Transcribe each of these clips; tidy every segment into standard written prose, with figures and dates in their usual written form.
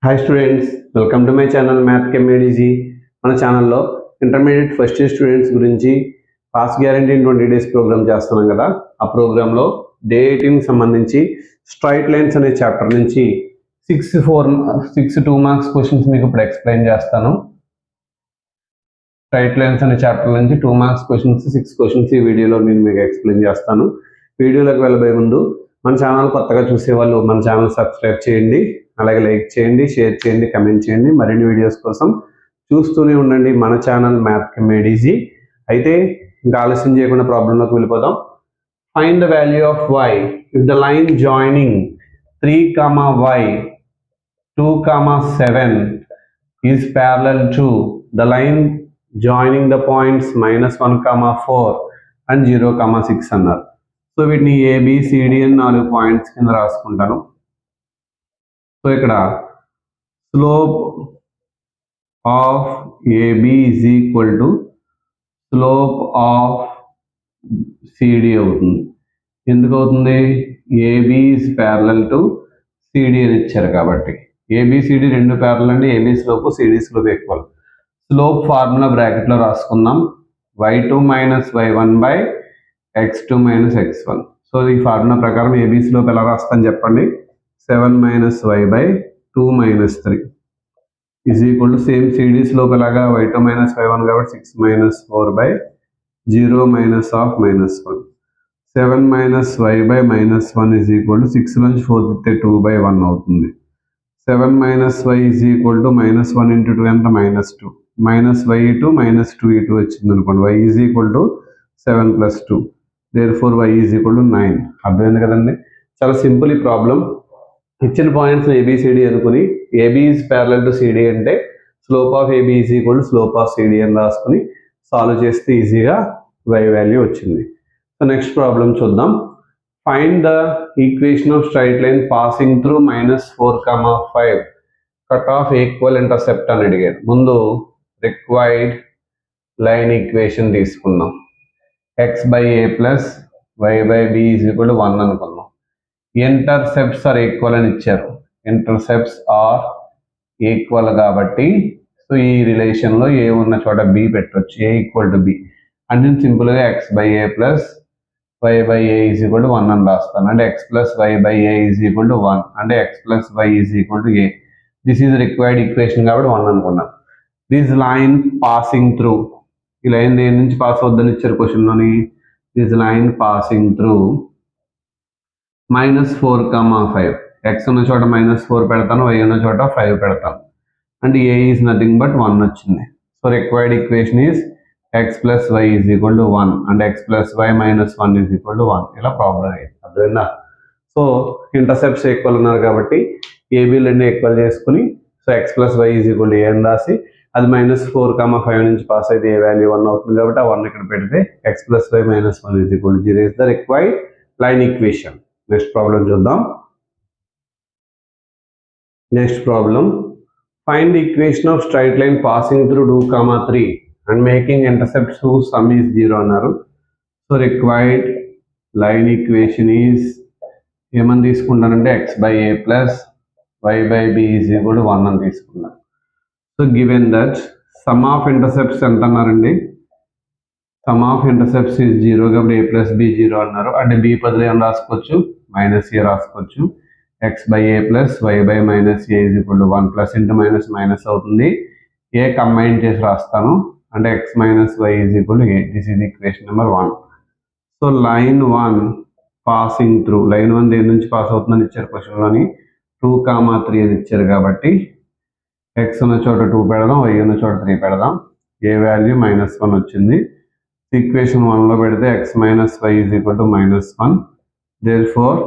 Hi students, welcome to my channel math కెమెడీజీ. మన ఛానల్లో ఇంటర్మీడియట్ ఫస్ట్ ఇయర్ స్టూడెంట్స్ గురించి pass guarantee in 20 days program చేస్తున్నాం కదా. ఆ ప్రోగ్రాంలో డే 18 సంబంధించి స్ట్రైట్ లైన్స్ అనే చాప్టర్ నుంచి 6 2 మార్క్స్ క్వశ్చన్స్ మీకు ఇప్పుడు ఎక్స్ప్లెయిన్ చేస్తాను. స్ట్రైట్ లైన్స్ అనే చాప్టర్ నుంచి 2 మార్క్స్ క్వశ్చన్స్ 6 క్వశ్చన్స్ ఈ వీడియోలో నేను మీకు ఎక్స్ప్లెయిన్ చేస్తాను. వీడియోలోకి వెళ్ళబోయే ముందు మన ఛానల్ కొత్తగా చూసేవాళ్ళు మన ఛానల్ సబ్స్క్రైబ్ చేయండి, అలాగే లైక్ చేయండి, షేర్ చేయండి, కమెంట్ చేయండి. మరిన్ని వీడియోస్ కోసం చూస్తూనే ఉండండి మన ఛానల్ మ్యాథ్ కెమెడీజీ. అయితే ఇంకా ఆలస్యం చేయకుండా ప్రాబ్లంలోకి వెళ్ళిపోదాం. Find the value of y if the line joining 3, y 2, 7 is parallel to the line joining the points -1, 4 and 0, 6 అన్నారు. సో వీటిని ABCD అని 4 పాయింట్స్ కింద రాసుకుంటాను. సో ఇక్కడ slope of AB is equal to slope of CD అవుతుంది. ఎందుకు అవుతుంది? AB is parallel to CD అని ఇచ్చారు కాబట్టి. ABCD రెండు ప్యారలల్ అండి. AB slope CD slope equal. Slope formula బ్రాకెట్లో రాసుకుందాం. y2 - y1 by x2 - x1. So ఈ ఫార్ములా ప్రకారం AB స్లోప్ ఎలా రాస్తాను చెప్పండి. 7 - y by 2 - 3 is equal to same CD slope ఎలాగా y2 - y1 కాబట్టి 6 - 4 by 0 - of -1. 7 - y by -1 is equal to 6 నుంచి 4 తీస్తే 2 బై 1 అవుతుంది. 7 - y is equal to -1 into 2 ఎంత? -2. -y2 - 2e2 వచ్చింది అనుకోండి. y is equal to 7 + 2. therefore y is equal to 9. అర్థమైంది కదండి. చాలా సింపుల్ ఈ ప్రాబ్లం. ఇచ్చిన పాయింట్స్ ABCD అనుకుని AB is parallel to CD అంటే slope of AB is equal to slope of CD అని రాసుకుని సాల్వ్ చేస్తే ఈజీగా y వాల్యూ వచ్చింది. సో నెక్స్ట్ ప్రాబ్లం చూద్దాం. Find the equation of straight line passing through -4, 5 cut off equal intercept అని అడిగారు. ముందు రిక్వైర్డ్ లైన్ ఈక్వేషన్ తీసుకుందాం. x/a + y/b is equal to 1 అనుకుందాం. ఇంటర్సెప్ట్స్ ఆర్ ఈక్వల్ అని ఇచ్చారు. ఇంటర్సెప్ట్స్ ఆర్ ఈక్వల్ కాబట్టి సో ఈ రిలేషన్లో ఏ ఉన్న చోట b పెట్టవచ్చు. a = b అంటే సింపుల్గా x/a + y/a is equal to 1 అని రాస్తాను. అంటే x + y/a is equal to 1 అంటే x + y is equal to a. This is required equation కాబట్టి 1 అనుకున్నాను. దిస్ లైన్ పాసింగ్ త్రూ, ఈ లైన్ దేని నుంచి పాస్ అవుద్దని ఇచ్చారు క్వశ్చన్లోని. This line passing through -4, 5. x ఉన్న చోట -4 పెడతాను, y ఉన్న చోట 5 పెడతాను. అంటే a ఈజ్ నథింగ్ బట్ 1 వచ్చింది. So required equation is x + y is equal to 1 అంటే x + y - 1 is equal to 1. ఇలా ప్రాబ్లం అయ్యింది. అర్థమైందా? సో ఇంటర్సెప్ట్స్ ఈక్వల్ ఉన్నారు కాబట్టి ఏబీలన్నీ ఈక్వల్ చేసుకుని so x + y is equal to a అని రాసి అది -4, 5 నుంచి పాస్ అయితే ఏ వాల్యూ 1 అవుతుంది కాబట్టి ఆ 1 ఇక్కడ పెడితే x + y - 1 is equal to 0 is the required line equation. Next problem చూద్దాం. Next problem find the equation of straight line passing through 2, 3 and making intercepts whose sum is 0 అన్నారు. So required line equation is ఏమని తీసుకుంటానంటే x/a + y/b is equal to 1 అని తీసుకున్నాను. So given that some of intercepts ఎంత అన్నారండి? Some of intercepts is 0 కాబట్టి a + b 0 అన్నారు. అంటే b బదులు ఏం రాసుకోవచ్చు? -a రాసుకోవచ్చు. x/a + y/- a is equal to 1 plus into minus అవుతుంది. a కంబైన్ చేసి రాస్తాను అంటే x - y is equal to a. This is equation number 1. So line 1 passing through, line 1 దేని నుంచి పాస్ అవుతుందని ఇచ్చారు క్వశ్చన్లోని. 2, 3 అని ఇచ్చారు కాబట్టి x ఉన్న చోట 2 పెడదాం, y ఉన్న చోట 3 పెడదాం. a వాల్యూ -1 వచ్చింది. ఈక్వేషన్ 1లో పెడితే x - y is equal to -1. therefore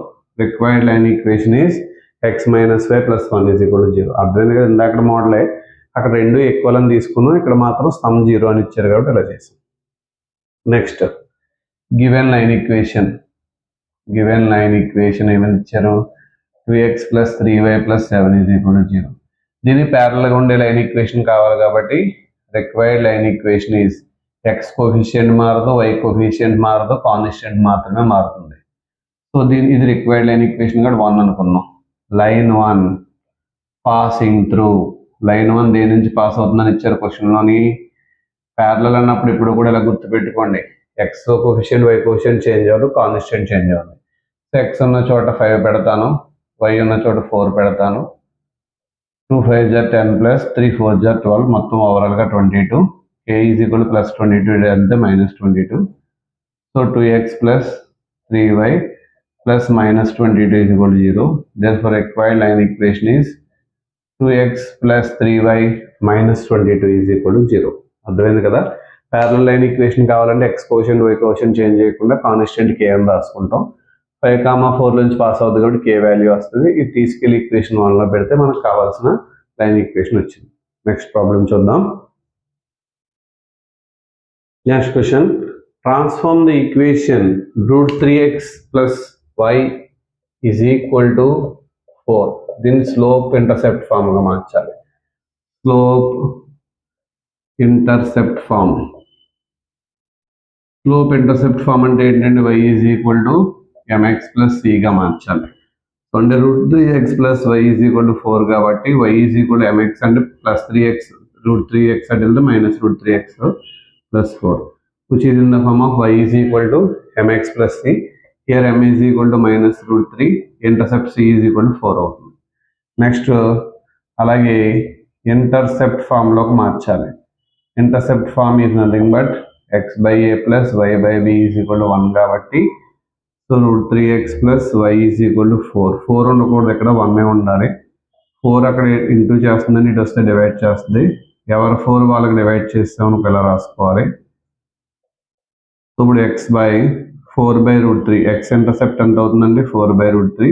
required line equation is x - y + 1 is equal to 0. అర్థమైంది కదా. ఇందాక మోడలే అక్కడ రెండు ఈక్వల్ అని తీసుకున్నాం, ఇక్కడ మాత్రం సమ్ 0 అని ఇచ్చారు కాబట్టి ఇలా చేసాం. Next given line equation. Given line equation ఏమని ఇచ్చారు? 2x + 3y + 7 is equal to 0. దీని ప్యారలల్గా ఉండే లైన్ ఈక్వేషన్ కావాలి కాబట్టి required line equation is x coefficient మారదు, y కోఫిషియంట్ మారదు, కాన్స్టెంట్ మాత్రమే మారుతుంది. సో ఇది రిక్వైర్డ్ లైన్ ఈక్వేషన్ కూడా 1 అనుకుందాం. Line 1 passing through. లైన్ 1 దేని నుంచి పాస్ అవుతుందని ఇచ్చారు క్వశ్చన్లోని. ప్యారలల్ అన్నప్పుడు ఇప్పుడు కూడా ఇలా గుర్తుపెట్టుకోండి, X coefficient why coefficient change అవ్వదు, కాన్స్టెంట్ చేంజ్ అవ్వదు. సో ఎక్స్ ఉన్న చోట 5 పెడతాను, వై ఉన్న చోట 4 పెడతాను. 2 5 = 10 ప్లస్ 3 4 = 12, మొత్తం ఓవరాల్గా 22. k ఈజ్ ఈక్వల్ ప్లస్ 22 అంటే minus 22. So 2x plus 3y plus minus 22 is equal 0. Therefore required line equation is 2x plus 3y minus 22 is equal 0. అర్థమైంది కదా. ప్యారలల్ లైన్ ఈక్వేషన్ కావాలంటే x coefficient why coefficient change చేయకుండా constant k అని రాసుకుంటాం. 5, 4 నుంచి pass అవుతుంది కాబట్టి k value వస్తుంది. ఇది తీసుకెళ్ళి ఈక్వేషన్ 1లో పెడితే మనకు కావాల్సిన లైన్ ఈక్వేషన్ వచ్చింది. నెక్స్ట్ ప్రాబ్లం చూద్దాం. Next question, transform the equation √3x plus y is equal to 4. దీన్ని స్లోప్ ఇంటర్సెప్ట్ ఫామ్గా మార్చాలి. Slope intercept form. Slope intercept form అంటే ఏంటంటే y is equal to mx plus c గా మార్చాలి. సో అంటే √3x plus y is equal to 4 కాబట్టి y is equal to mx అంటే ప్లస్ 3x, √3x అంటే minus √3x plus 4, which is in the form of y is equal to mx plus c. Here m is equal to minus √3, intercept c is equal to 4 అవుతుంది. Next అలాగే intercept ఫామ్లోకి మార్చాలి. Intercept form is nothing but x/a plus y/b is equal to 1 కాబట్టి so √3x plus y is equal to 4. 4 ఉండకూడదు, ఇక్కడ 1 ఉండాలి. 4 అక్కడ into చేస్తుందని ఇటు వస్తే డివైడ్ చేస్తుంది. ఎవరు 4 వాళ్ళకి డివైడ్ చేస్తామని ఇలా రాసుకోవాలి. సో ఇప్పుడు x/4/√3, x ఇంటర్సెప్ట్ ఎంత అవుతుందండి 4/√3,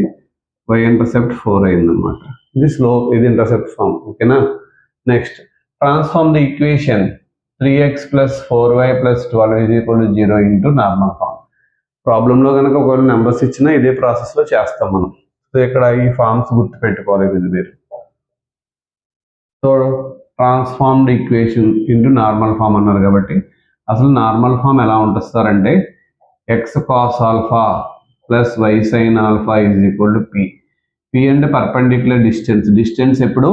y ఇంటర్సెప్ట్ 4 అయిందనమాట. ఇది స్లోప్, ఇది ఇంటర్సెప్ట్ ఫామ్. ఓకేనా. Next, transform the equation 3x plus 4y plus 12 is equal to 0 into normal form. ప్రాబ్లంలో కనుక ఒకవేళ నెంబర్స్ ఇచ్చినా ఇదే ప్రాసెస్లో చేస్తాం మనం. సో ఇక్కడ ఈ ఫార్మ్స్ గుర్తు పెట్టుకోవాలి మీరు. So transformed equation into normal form అన్నారు కాబట్టి అసలు నార్మల్ ఫామ్ ఎలా ఉంటుంది సార్ అంటే x cos alpha plus y sin alpha is equal to p. p అంటే పర్పెండిక్యులర్ డిస్టెన్స్ ఎప్పుడు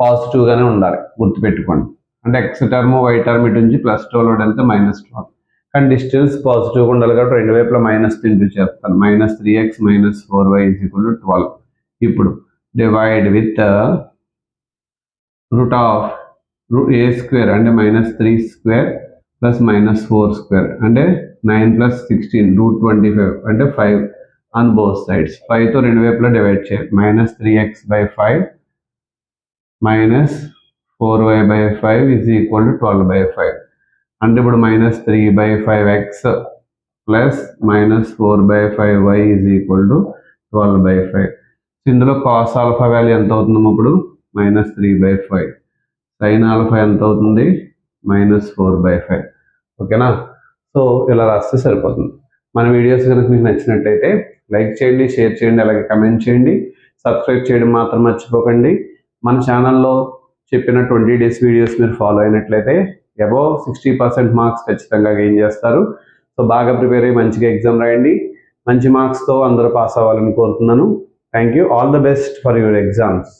పాజిటివ్గానే ఉండాలి, గుర్తుపెట్టుకోండి. అంటే x టర్మ్ y టర్మ్ ఇటు నుంచి +12 వెళ్తే -12, కానీ డిస్టెన్స్ పాజిటివ్గా ఉండాలి కాబట్టి రెండు వైపులా మైనస్ తింటూ చేస్తాను. -3x - 4y is equal to 12. ఇప్పుడు divide with root of a² అంటే -3² ప్లస్ -4² అంటే 9 + 16 √25 అంటే 5 ఆన్ బోత్ సైడ్స్. 5తో రెండు వైపులా డివైడ్ చేయాలి. -3x/5 -4y/5 is equal to 12/5. అంటే ఇప్పుడు -3/5x plus -4/5y is equal to 12/5. ఇందులో కాస్ ఆల్ఫా వాల్యూ ఎంత అవుతుందో ఇప్పుడు -3/5, సైన్ ఆల్ఫా ఎంత అవుతుంది -4/5. ఓకేనా. సో ఇలా రాస్తే సరిపోతుంది. మన వీడియోస్ కనుక మీకు నచ్చినట్టయితే లైక్ చేయండి, షేర్ చేయండి, అలాగే కమెంట్ చేయండి. సబ్స్క్రైబ్ చేయడం మాత్రం మర్చిపోకండి. మన ఛానల్లో చెప్పిన 20 days వీడియోస్ మీరు ఫాలో అయినట్లయితే అబౌవ్ 60% మార్క్స్ ఖచ్చితంగా గెయిన్ చేస్తారు. సో బాగా ప్రిపేర్ అయ్యి మంచిగా ఎగ్జామ్ రాయండి. మంచి మార్క్స్తో అందరూ పాస్ అవ్వాలని కోరుతున్నాను. Thank you. All the best for your exams.